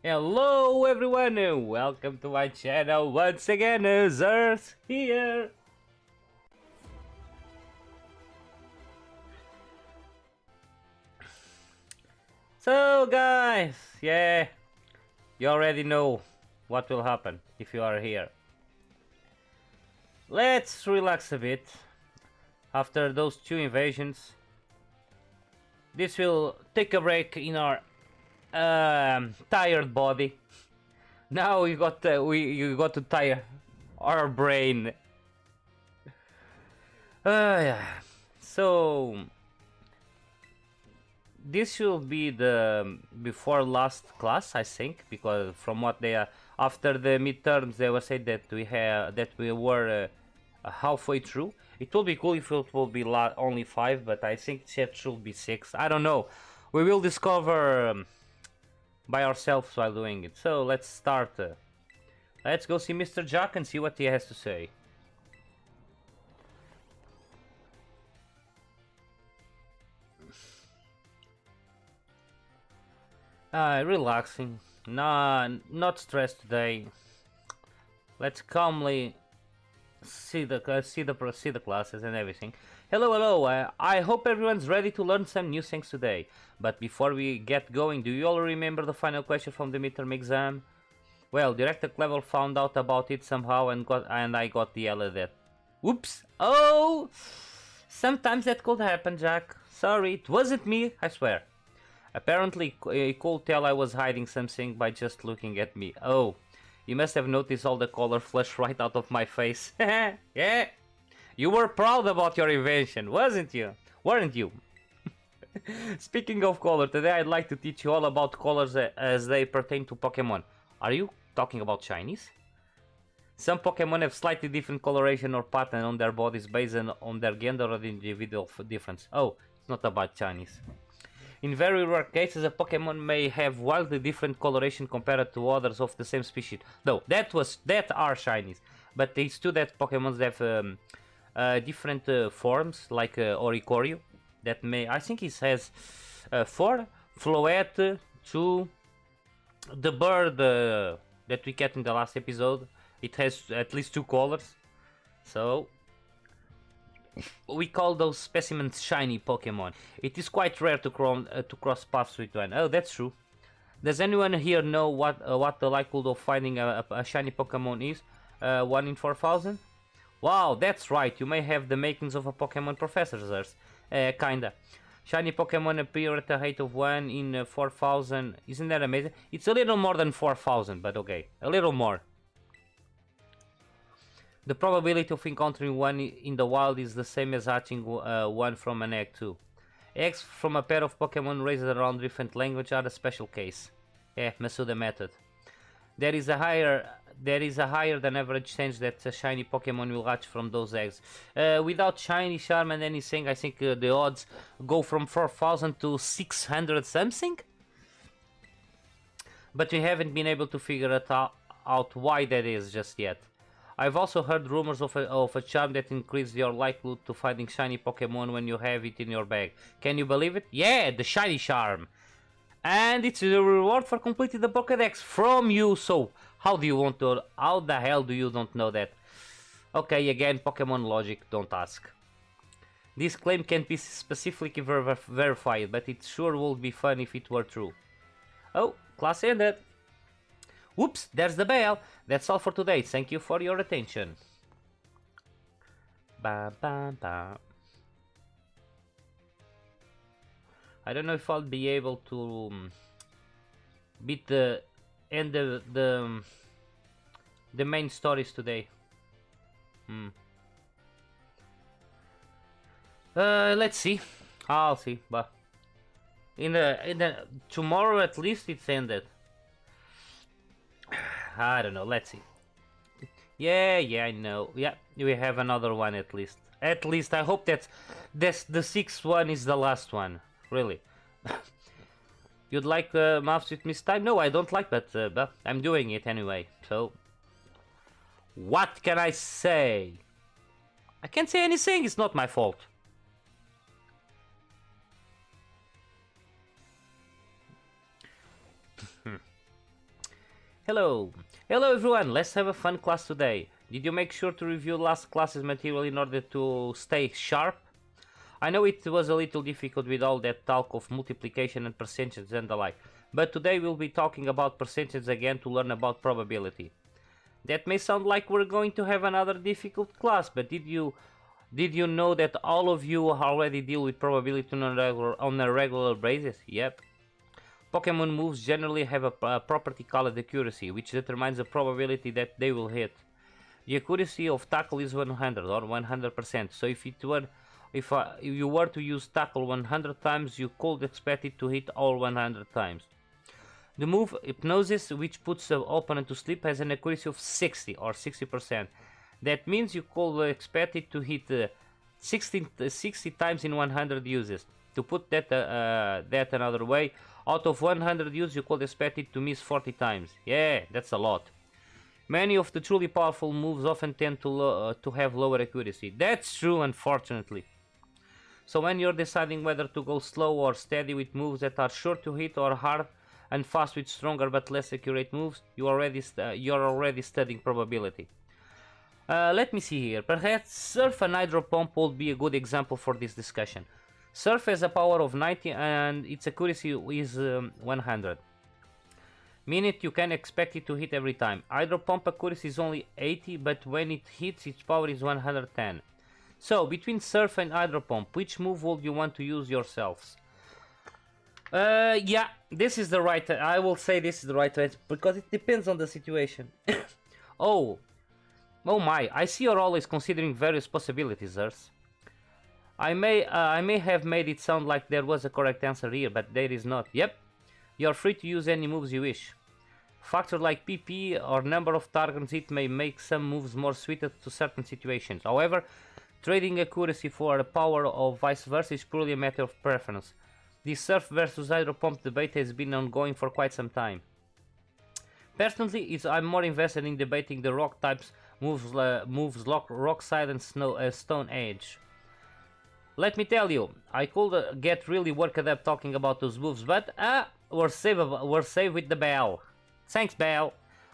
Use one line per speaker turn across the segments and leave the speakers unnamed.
Hello everyone and welcome to my channel once again. Earth here. So guys, you already know what will happen if you are here. Let's relax a bit after those two invasions. This will take a break in our tired body. Now we got to tire our brain. Yeah. So this should be the before last class, I think, because from what they are after the midterms, they were said that we were halfway through. It will be cool if it will be only 5, but I think it should be 6. I don't know. We will discover by ourselves while doing it. So let's start. Let's go see Mr. Jack and see what he has to say. Relaxing. Nah, not stressed today. Let's calmly see the classes and everything. Hello. I hope everyone's ready to learn some new things today. But before we get going, do you all remember the final question from the midterm exam? Well, Director Clever found out about it somehow and I got yelled at. Whoops! Oh! Sometimes that could happen, Jack. Sorry, it wasn't me, I swear. Apparently, he could tell I was hiding something by just looking at me. Oh, you must have noticed all the color flashed right out of my face. Yeah, you were proud about your invention, wasn't you? Weren't you? Speaking of color, today I'd like to teach you all about colors as they pertain to Pokemon. Are you talking about Chinese? Some Pokemon have slightly different coloration or pattern on their bodies based on their gender or the individual difference. Oh, it's not about Chinese. In very rare cases, a Pokemon may have wildly different coloration compared to others of the same species. No, that are shinies, but it's true that Pokemon have different forms, like Oricorio. That I think it has 4 Floette to the bird that we get in the last episode. It has at least 2 colors, so we call those specimens shiny Pokemon. It is quite rare to cross paths with one. Oh, that's true. Does anyone here know what the likelihood of finding a shiny Pokemon is? 1 in 4,000? Wow, that's right. You may have the makings of a Pokemon professor, Zers. Kinda. Shiny Pokemon appear at a rate of 1 in 4,000. Isn't that amazing? It's a little more than 4,000, but okay. A little more. The probability of encountering one in the wild is the same as hatching one from an egg too. Eggs from a pair of Pokemon raised around different language are a special case. Masuda method. There is a higher than average chance that a shiny Pokemon will hatch from those eggs. Without shiny charm and anything, I think the odds go from 4,000 to 600 something. But we haven't been able to figure it out why that is just yet. I've also heard rumors of a charm that increases your likelihood to finding shiny Pokemon when you have it in your bag. Can you believe it? Yeah, the shiny charm! And it's a reward for completing the Pokédex from you, so how the hell do you don't know that? Okay, again, Pokemon logic, don't ask. This claim can't be specifically verified, but it sure would be fun if it were true. Oh, class ended! Whoops, there's the bell. That's all for today. Thank you for your attention. Ba, ba, ba. I don't know if I'll be able to beat the end of the main stories today. Let's see. I'll see. But in the tomorrow at least it's ended. I don't know, let's see. Yeah, I know. Yeah, we have another one at least. At least I hope that's the 6th one is the last one. Really. You'd like maths with Miss Time? No, I don't like that, but I'm doing it anyway. So, what can I say? I can't say anything, it's not my fault. Hello. Hello everyone, let's have a fun class today. Did you make sure to review last class's material in order to stay sharp? I know it was a little difficult with all that talk of multiplication and percentages and the like, but today we'll be talking about percentages again to learn about probability. That may sound like we're going to have another difficult class, but did you know that all of you already deal with probability on a regular basis? Yep. Pokemon moves generally have a property called accuracy, which determines the probability that they will hit. The accuracy of tackle is 100 or 100%, so if you were to use tackle 100 times, you could expect it to hit all 100 times. The move Hypnosis, which puts the opponent to sleep, has an accuracy of 60 or 60%. That means you could expect it to hit 60 times in 100 uses. To put that another way, out of 100 uses you could expect it to miss 40 times. Yeah, that's a lot. Many of the truly powerful moves often tend to have lower accuracy. That's true, unfortunately. So when you're deciding whether to go slow or steady with moves that are sure to hit, or hard and fast with stronger but less accurate moves, you're already studying probability. Let me see here. Perhaps Surf and Hydro Pump would be a good example for this discussion. Surf has a power of 90 and its accuracy is 100. Meaning you can expect it to hit every time. Hydro Pump accuracy is only 80, but when it hits, its power is 110. So, between Surf and Hydro Pump, which move would you want to use yourselves? Yeah, this is the right. I will say this is the right answer because it depends on the situation. Oh my! I see you're always considering various possibilities, Earth. I may have made it sound like there was a correct answer here, but there is not. Yep, you're free to use any moves you wish. Factors like PP or number of targets it may make some moves more suited to certain situations. However, trading accuracy for power or vice versa is purely a matter of preference. This Surf versus Hydro Pump debate has been ongoing for quite some time. Personally, I'm more invested in debating the rock types moves Rock Side and Stone Edge. Let me tell you, I could get really worked up talking about those moves, but we're safe with the bell. Thanks, bell.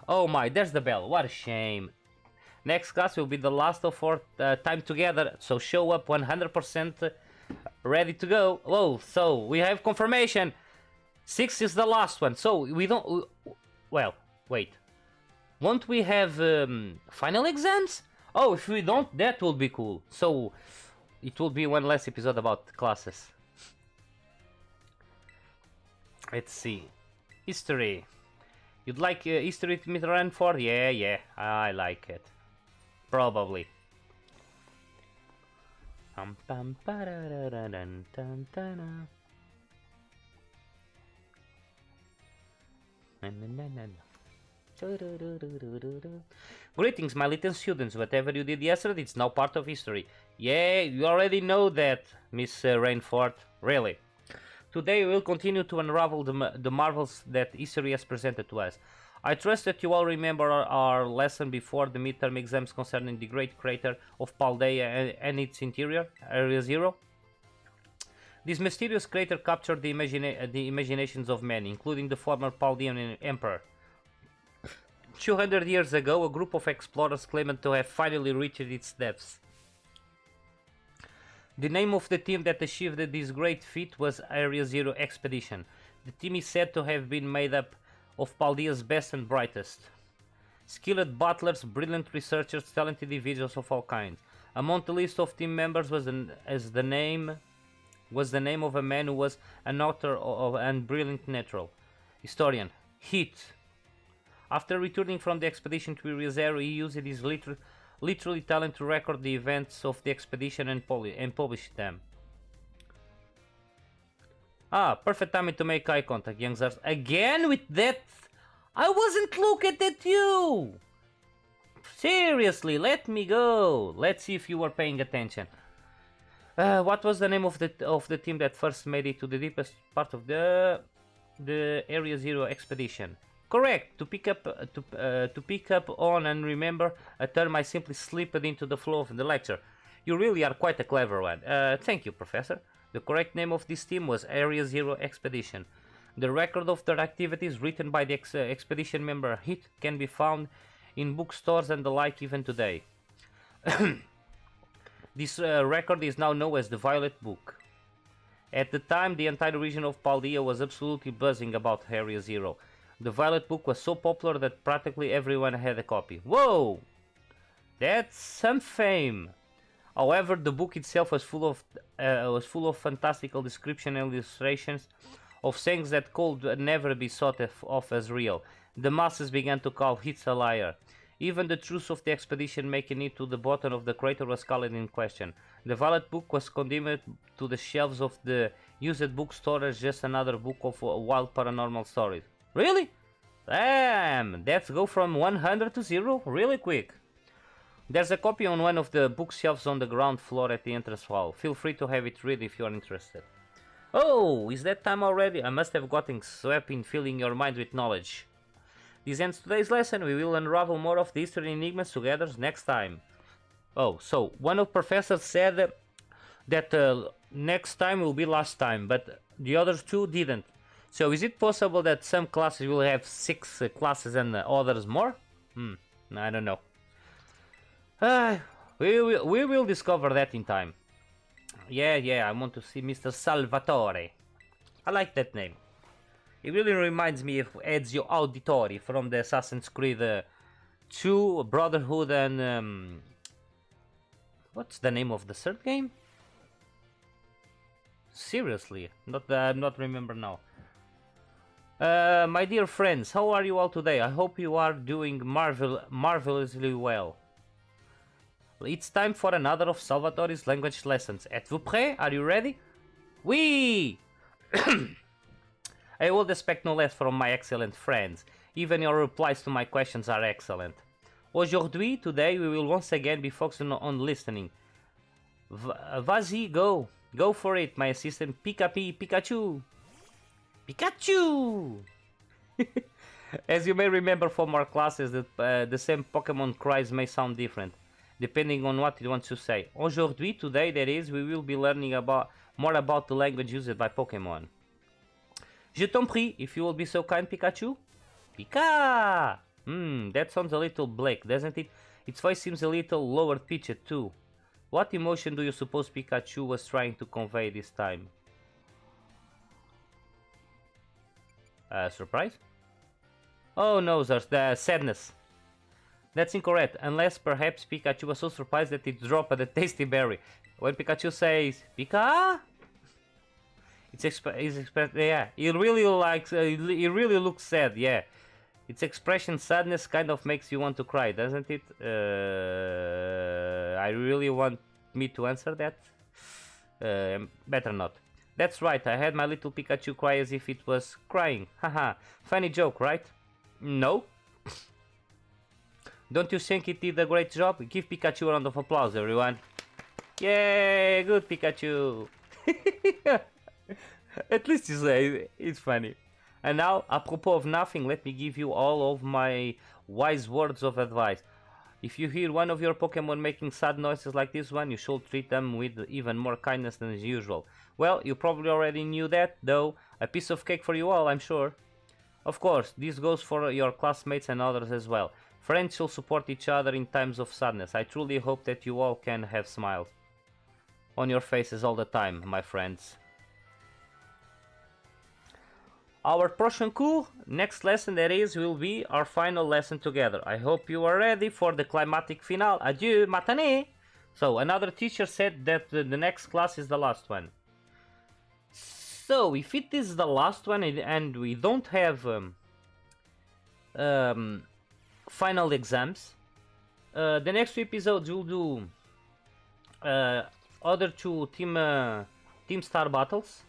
Oh my, there's the bell. What a shame. Next class will be the last of our time together, so show up 100% ready to go. Whoa, so we have confirmation. 6 is the last one, so we don't... Well, wait. Won't we have final exams? Oh, if we don't, that will be cool. So... it will be one less episode about classes. Let's see. History. You'd like history to meet run for? Yeah, I like it. Probably. Greetings, my little students. Whatever you did yesterday, it's now part of history. Yeah, you already know that, Miss Rainford. Really. Today we will continue to unravel the marvels that history has presented to us. I trust that you all remember our lesson before the midterm exams concerning the great crater of Paldea and its interior, Area Zero. This mysterious crater captured the imaginations of many, including the former Paldean emperor. 200 years ago, a group of explorers claimed to have finally reached its depths. The name of the team that achieved this great feat was Area Zero Expedition. The team is said to have been made up of Paldea's best and brightest. Skilled butlers, brilliant researchers, talented individuals of all kinds. Among the list of team members was the name of a man who was an author and brilliant natural historian, Heat. After returning from the expedition to Area Zero, he used his literally talent to record the events of the expedition and publish them. Perfect timing to make eye contact, youngsters. Again with that? I wasn't looking at you! Seriously, let me go. Let's see if you were paying attention. What was the name of the team that first made it to the deepest part of the Area Zero expedition? Correct. To pick up on and remember a term I simply slipped into the flow of the lecture. You really are quite a clever one. Thank you, Professor. The correct name of this team was Area Zero Expedition. The record of their activities written by the expedition member Hit can be found in bookstores and the like even today. This record is now known as the Violet Book. At the time, the entire region of Paldea was absolutely buzzing about Area Zero. The Violet Book was so popular that practically everyone had a copy. Whoa! That's some fame! However, the book itself was full of fantastical description and illustrations of things that could never be thought of as real. The masses began to call Hitz a liar. Even the truth of the expedition making it to the bottom of the crater was called in question. The Violet Book was condemned to the shelves of the used bookstore as just another book of wild paranormal stories. Really? Damn! Let's go from 100 to 0 really quick. There's a copy on one of the bookshelves on the ground floor at the entrance hall. Feel free to have it read if you're interested. Oh, is that time already? I must have gotten swept in filling your mind with knowledge. This ends today's lesson. We will unravel more of the history enigmas together next time. Oh, so one of the professors said that next time will be last time, but the others two didn't. So is it possible that some classes will have 6 classes and others more? I don't know. We will discover that in time. Yeah, I want to see Mr. Salvatore. I like that name. It really reminds me of Ezio Auditore from the Assassin's Creed 2, Brotherhood, and what's the name of the third game? Seriously, not remember now. My dear friends, how are you all today? I hope you are doing marvelously well. It's time for another of Salvatore's language lessons. Êtes-vous prêts? Are you ready? Oui! I would expect no less from my excellent friends. Even your replies to my questions are excellent. Aujourd'hui, today, we will once again be focusing on listening. Vas-y, go! Go for it, my assistant Pikachu! Pikachu! As you may remember from our classes, the same Pokemon cries may sound different, depending on what it wants to say. Aujourd'hui, today, that is, we will be learning more about the language used by Pokemon. Je t'en prie, if you will be so kind, Pikachu. Pika! That sounds a little black, doesn't it? Its voice seems a little lower pitched too. What emotion do you suppose Pikachu was trying to convey this time? Surprise? Oh no, there's the sadness. That's incorrect, unless perhaps Pikachu was so surprised that it dropped the tasty berry. When Pikachu says, Pika? Yeah, he really looks sad, yeah. Its expression sadness kind of makes you want to cry, doesn't it? I really want me to answer that? Better not. That's right, I had my little Pikachu cry as if it was crying. Haha, funny joke, right? No. Don't you think it did a great job? Give Pikachu a round of applause, everyone. Yay, good Pikachu. At least it's funny. And now, apropos of nothing, let me give you all of my wise words of advice. If you hear one of your Pokemon making sad noises like this one, you should treat them with even more kindness than usual. Well, you probably already knew that, though. A piece of cake for you all, I'm sure. Of course, this goes for your classmates and others as well. Friends should support each other in times of sadness. I truly hope that you all can have smiles on your faces all the time, my friends. Our prochain cool next lesson will be our final lesson together. I hope you are ready for the climatic finale. Adieu, matinee! So, another teacher said that the next class is the last one. So, if it is the last one and we don't have final exams, the next 2 episodes will do other 2 team star battles.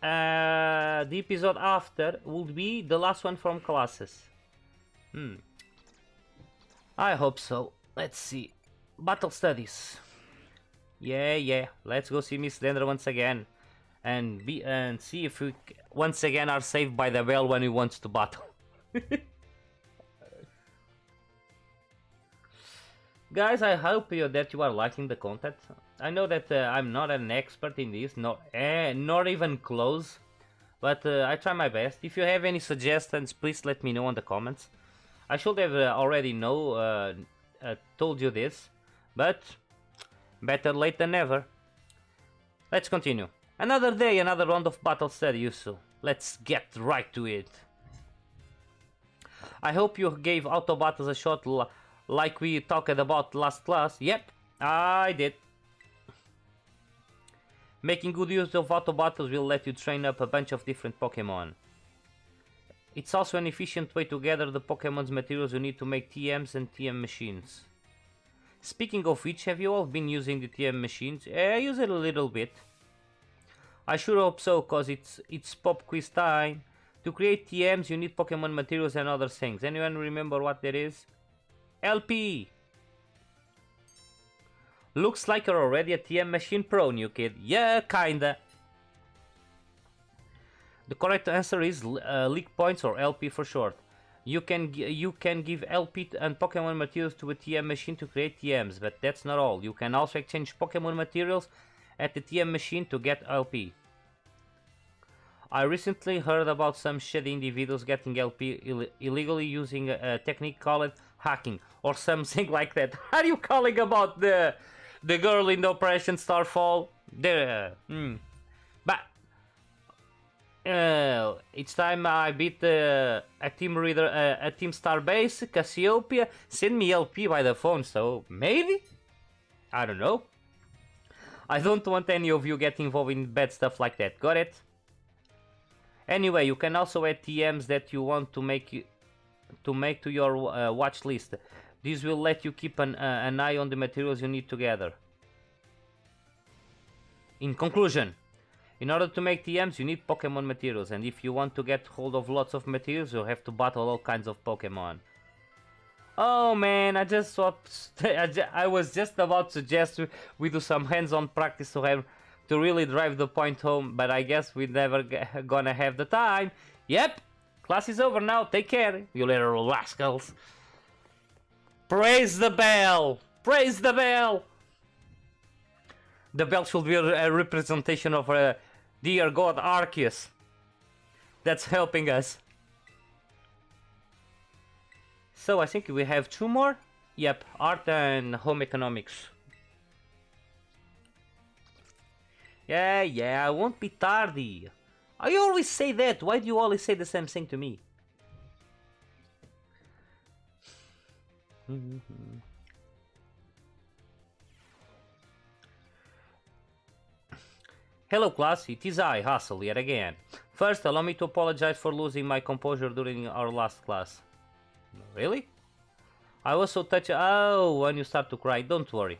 The episode after will be the last one from classes. I hope so. Let's see. Battle studies. Yeah. Let's go see Miss Dendra once again, and see if we once again are saved by the bell when we want to battle. Guys, I hope that you are liking the content. I know that I'm not an expert in this, nor even close, but I try my best. If you have any suggestions, please let me know in the comments. I should have already told you this, but better late than never. Let's continue. Another day, another round of battle study, Yusu. Let's get right to it. I hope you gave auto battles a shot like we talked about last class. Yep, I did. Making good use of auto battles will let you train up a bunch of different Pokemon. It's also an efficient way to gather the Pokemon's materials you need to make TMs and TM machines. Speaking of which, have you all been using the TM machines? I use it a little bit. I sure hope so, cause it's pop quiz time. To create TMs you need Pokemon materials and other things. Anyone remember what that is? LP! Looks like you're already a TM machine pro, new kid. Yeah, kinda. The correct answer is leak points, or LP for short. You can give LP and Pokemon materials to a TM machine to create TMs, but that's not all. You can also exchange Pokemon materials at the TM machine to get LP. I recently heard about some shady individuals getting LP illegally using a technique called hacking or something like that. Are you calling about the girl in the Operation Starfall? But it's time I beat a team reader, a team Starbase, Cassiopeia. Send me LP by the phone, so maybe? I don't know. I don't want any of you get involved in bad stuff like that. Got it? Anyway, you can also add TMs that you want to make to your watch list. This will let you keep an eye on the materials you need to gather. In conclusion, in order to make TMs, you need Pokemon materials, and if you want to get hold of lots of materials, you have to battle all kinds of Pokemon. Oh man, I just thought I was just about to suggest we do some hands-on practice to really drive the point home, but I guess we're never gonna have the time. Yep, class is over now. Take care, you little rascals. Praise the bell! Praise the bell! The bell should be a representation of dear God Arceus that's helping us. So I think we have 2 more. Yep, art and home economics. Yeah, I won't be tardy. I always say that. Why do you always say the same thing to me? Hello class, it is I, Hustle, yet again. First, allow me to apologize for losing my composure during our last class. Really? I was so touched. Oh, when you start to cry, don't worry.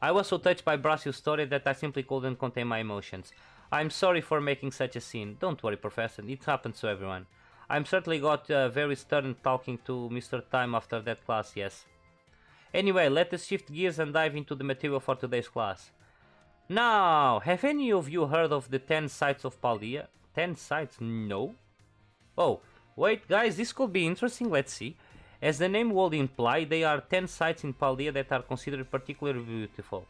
I was so touched by Brasiu's story that I simply couldn't contain my emotions. I'm sorry for making such a scene. Don't worry, Professor, it happens to everyone. I'm certainly got very stern talking to Mr. Time after that class, yes. Anyway, let us shift gears and dive into the material for today's class. Now, have any of you heard of the 10 sites of Paldea? 10 sites? No? Oh, wait guys, this could be interesting, let's see. As the name would imply, there are 10 sites in Paldea that are considered particularly beautiful.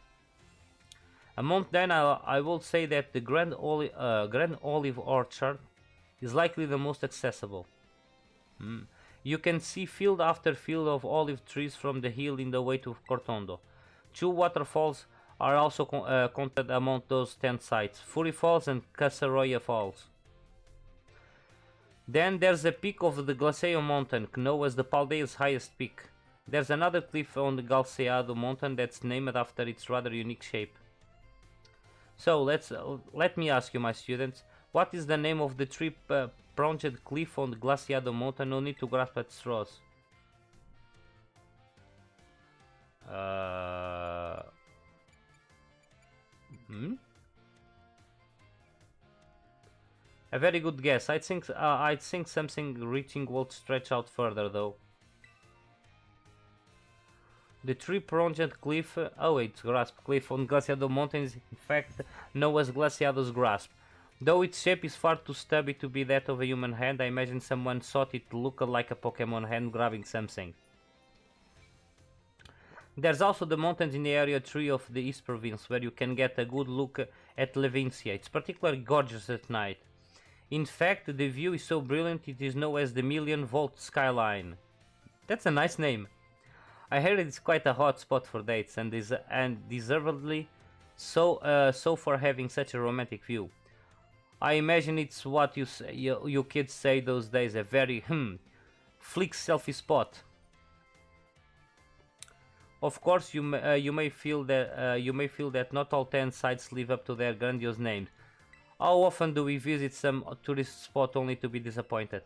Among them, I will say that the Grand Olive Orchard is likely the most accessible. You can see field after field of olive trees from the hill in the way to Cortondo. 2 waterfalls are also counted among those 10 sites, Fury Falls and Casaroya Falls. Then there's the peak of the Glaceado Mountain, known as the Paldea's highest peak. There's another cliff on the Glaceado Mountain that's named after its rather unique shape. So let me ask you, my students, what is the name of the tree-pronged cliff on the Glaceado Mountain? No need to grasp at straws. A very good guess. I'd think something reaching would stretch out further, though. The tree-pronged cliff, it's Grasp Cliff on Glaciado Mountain is in fact known as Glaciado's Grasp. Though its shape is far too stubby to be that of a human hand, I imagine someone thought it looked like a Pokemon hand grabbing something. There's also the mountains in the area 3 of the East Province, where you can get a good look at Levincia. It's particularly gorgeous at night. In fact, the view is so brilliant it is known as the million-volt skyline. That's a nice name. I heard it's quite a hot spot for dates, and deservedly so for having such a romantic view. I imagine it's what you kids say those days, a very flick selfie spot. Of course, you may feel that not all 10 sites live up to their grandiose names. How often do we visit some tourist spot only to be disappointed?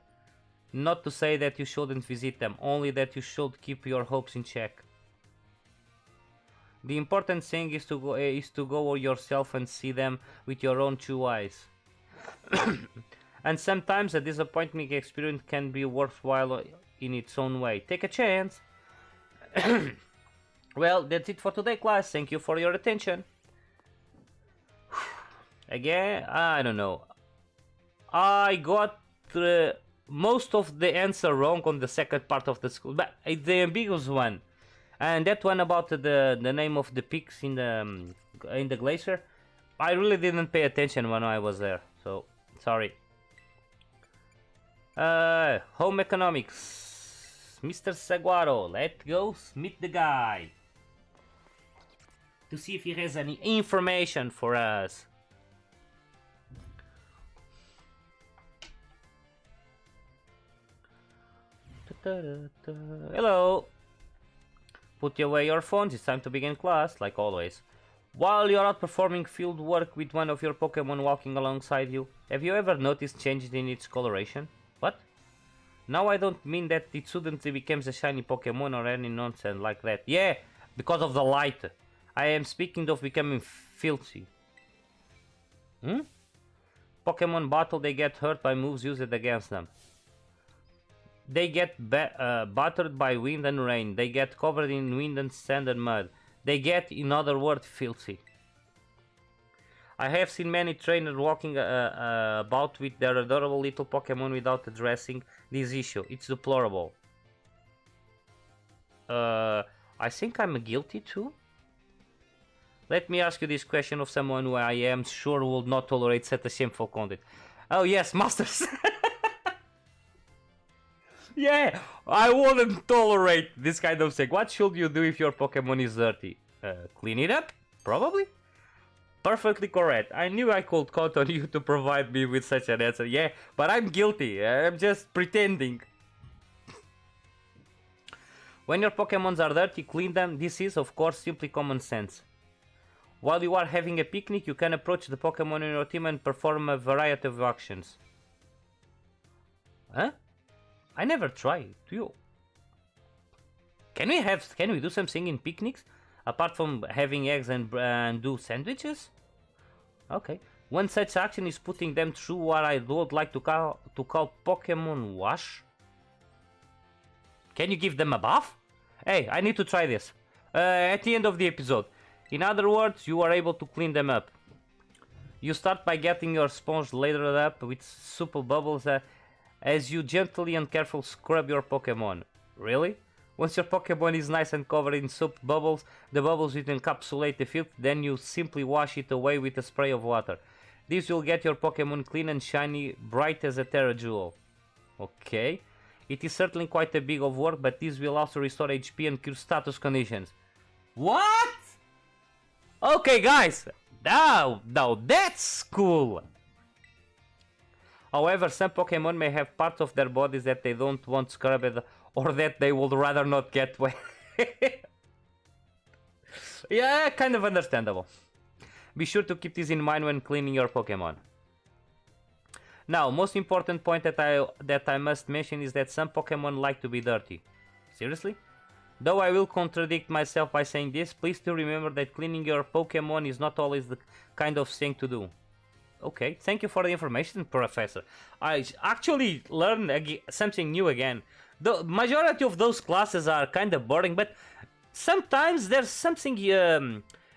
Not to say that you shouldn't visit them, only that you should keep your hopes in check. The important thing is to go yourself and see them with your own two eyes. And sometimes a disappointing experience can be worthwhile in its own way. Take a chance. Well, that's it for today, class. Thank you for your attention. Again, I don't know. I got most of the answer wrong on the second part of the school, but it's the ambiguous one, and that one about the name of the peaks in the glacier. I really didn't pay attention when I was there, so sorry. Home economics, Mr. Saguaro. Let's go meet the guy to see if he has any information for us. Hello. Put away your phones, it's time to begin class, like always. While you're out performing field work with one of your Pokemon walking alongside you, have you ever noticed changes in its coloration? What? Now I don't mean that it suddenly becomes a shiny Pokemon or any nonsense like that. Yeah, because of the light. I am speaking of becoming filthy. Pokemon battle, they get hurt by moves used against them. They get battered by wind and rain. They get covered in wind and sand and mud. They get, in other words, filthy. I have seen many trainers walking about with their adorable little Pokemon without addressing this issue. It's deplorable. I think I'm guilty too. Let me ask you this question of someone who I am sure will not tolerate such a shameful conduct. Oh yes, Masters! Yeah, I wouldn't tolerate this kind of thing. What should you do if your Pokemon is dirty? Clean it up? Probably? Perfectly correct. I knew I could count on you to provide me with such an answer. Yeah, but I'm guilty. I'm just pretending. When your Pokemons are dirty, clean them. This is, of course, simply common sense. While you are having a picnic, you can approach the Pokemon in your team and perform a variety of actions. Huh? I never tried. Do you? Can we do something in picnics apart from having eggs and do sandwiches? Okay. One such action is putting them through what I would like to call Pokemon wash. Can you give them a bath? Hey, I need to try this. At the end of the episode. In other words, you are able to clean them up. You start by getting your sponge lathered up with supple bubbles as you gently and carefully scrub your Pokemon. Really? Once your Pokemon is nice and covered in soap bubbles, the bubbles will encapsulate the filth, then you simply wash it away with a spray of water. This will get your Pokemon clean and shiny, bright as a Terra Jewel. Okay. It is certainly quite a big of work, but this will also restore HP and cure status conditions. What? Okay, guys. Now that's cool. However, some Pokemon may have parts of their bodies that they don't want scrubbed or that they would rather not get wet. Yeah, kind of understandable. Be sure to keep this in mind when cleaning your Pokemon. Now, most important point that I must mention is that some Pokemon like to be dirty. Seriously? Though I will contradict myself by saying this, please do remember that cleaning your Pokemon is not always the kind of thing to do. Okay, thank you for the information, Professor. I actually learned something new again. The majority of those classes are kind of boring, but sometimes there's something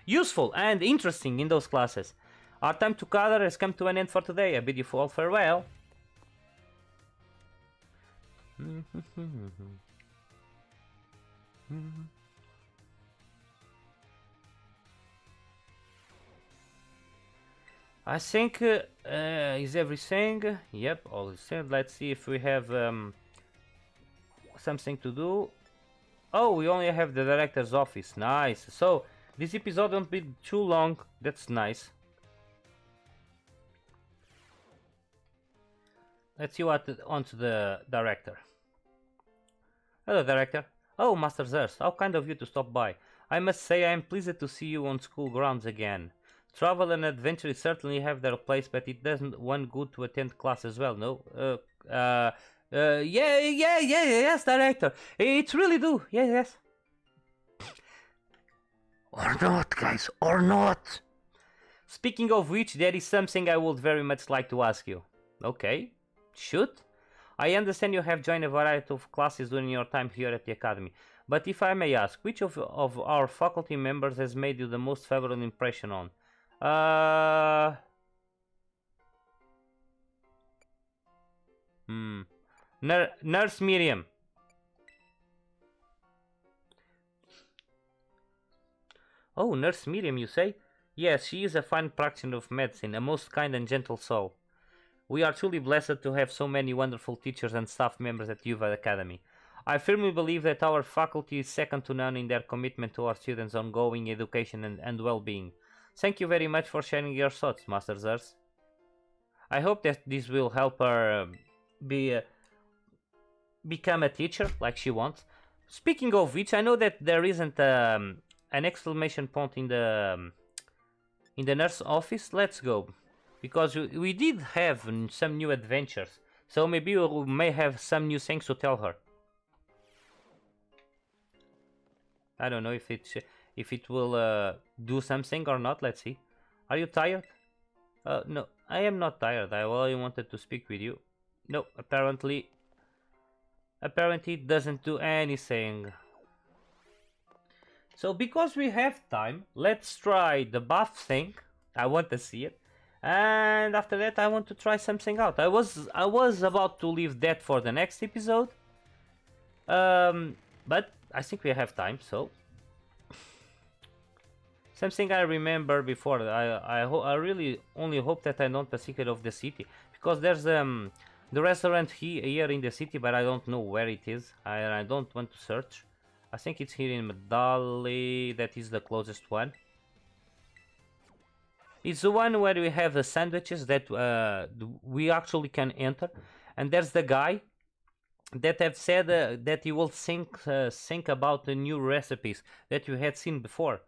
useful and interesting in those classes. Our time together has come to an end for today. I bid you all farewell. I think is everything. Yep, all is set. Let's see if we have something to do. Oh, we only have the director's office. Nice. So this episode won't be too long. That's nice. Let's see what on to the director. Hello, director. Oh, Master Zers, how kind of you to stop by. I must say I am pleased to see you on school grounds again. Travel and adventure certainly have their place, but it doesn't one good to attend class as well, no? Yes, director. It really do. Yes. Or not, guys, or not. Speaking of which, there is something I would very much like to ask you. Okay, shoot. I understand you have joined a variety of classes during your time here at the Academy, but if I may ask, which of our faculty members has made you the most favorable impression on? Nurse Miriam. Oh, Nurse Miriam, you say? Yes, she is a fine practitioner of medicine, a most kind and gentle soul. We are truly blessed to have so many wonderful teachers and staff members at UVA Academy. I firmly believe that our faculty is second to none in their commitment to our students' ongoing education and well-being. Thank you very much for sharing your thoughts, Master Zers. I hope that this will help her become a teacher like she wants. Speaking of which, I know that there isn't an exclamation point in the nurse office. Let's go, because we did have some new adventures, so maybe we may have some new things to tell her. I don't know if it will do something or not. Let's see. Are you tired? No, I am not tired. I only wanted to speak with you. No, apparently it doesn't do anything. So because we have time, let's try the buff thing. I want to see it. And after that I want to try something out. I was about to leave that for the next episode. But I think we have time, so something I remember before. I really only hope that I don't the secret of the city, because there's the restaurant here in the city, but I don't know where it is. I don't want to search. I think it's here in Medali. That is the closest one. It's the one where we have the sandwiches that we actually can enter, and there's the guy that have said that he will think about the new recipes that you had seen before.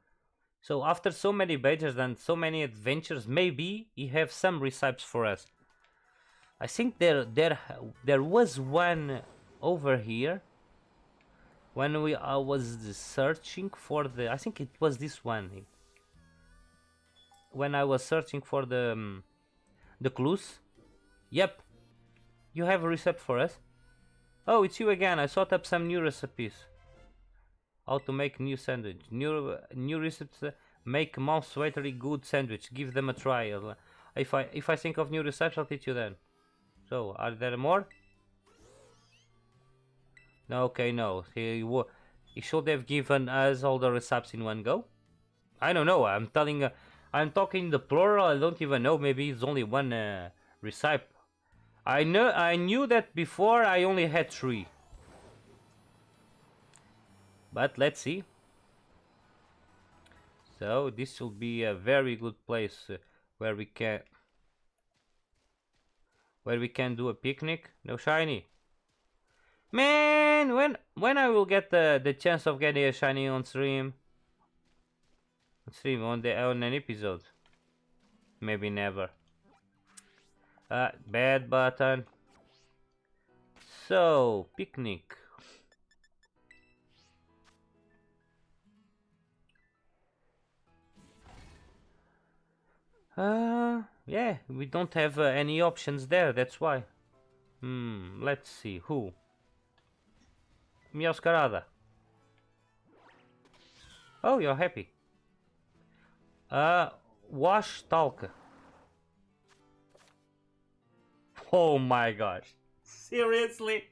So after so many badges and so many adventures, maybe he have some recipes for us. I think there was one over here when I was searching for the. I think it was this one. When I was searching for the clues. Yep, you have a recipe for us. Oh, it's you again. I thought up some new recipes. How to make new sandwich. New recipes. Make mom's very good sandwich. Give them a try. If I think of new recipes, I'll teach you then. So, are there more? No, okay, no. He should have given us all the recipes in one go. I don't know. I'm talking the plural. I don't even know. Maybe it's only one recipe. I knew that before. I only had 3. But let's see. So this will be a very good place where we can do a picnic. No shiny. Man, when I will get the chance of getting a shiny on stream? On an episode? Maybe never. Bad button. So picnic. Yeah, we don't have any options there. That's why. Let's see who. Mioscarada. Oh, you're happy. Wash talk. Oh my gosh. Seriously?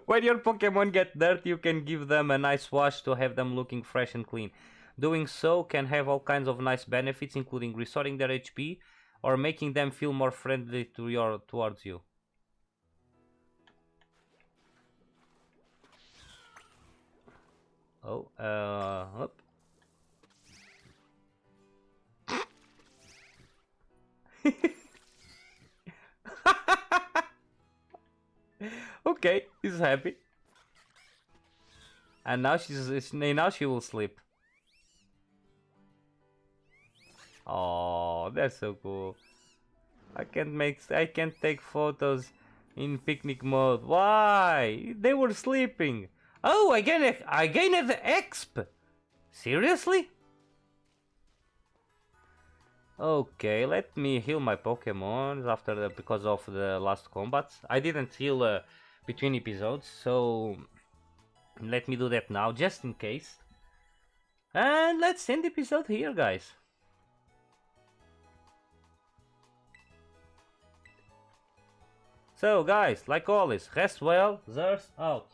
When your Pokemon get dirty, you can give them a nice wash to have them looking fresh and clean. Doing so can have all kinds of nice benefits, including restoring their HP, or making them feel more friendly towards you. Oh, up. Okay, he's happy. And now now she will sleep. Oh, that's so cool. I can't take photos in picnic mode. Why? They were sleeping. Oh, I gained the exp. Seriously? Okay, let me heal my Pokemon because of the last combats. I didn't heal between episodes, so let me do that now, just in case. And let's end the episode here, guys. So, guys, like always, rest well, Zers out.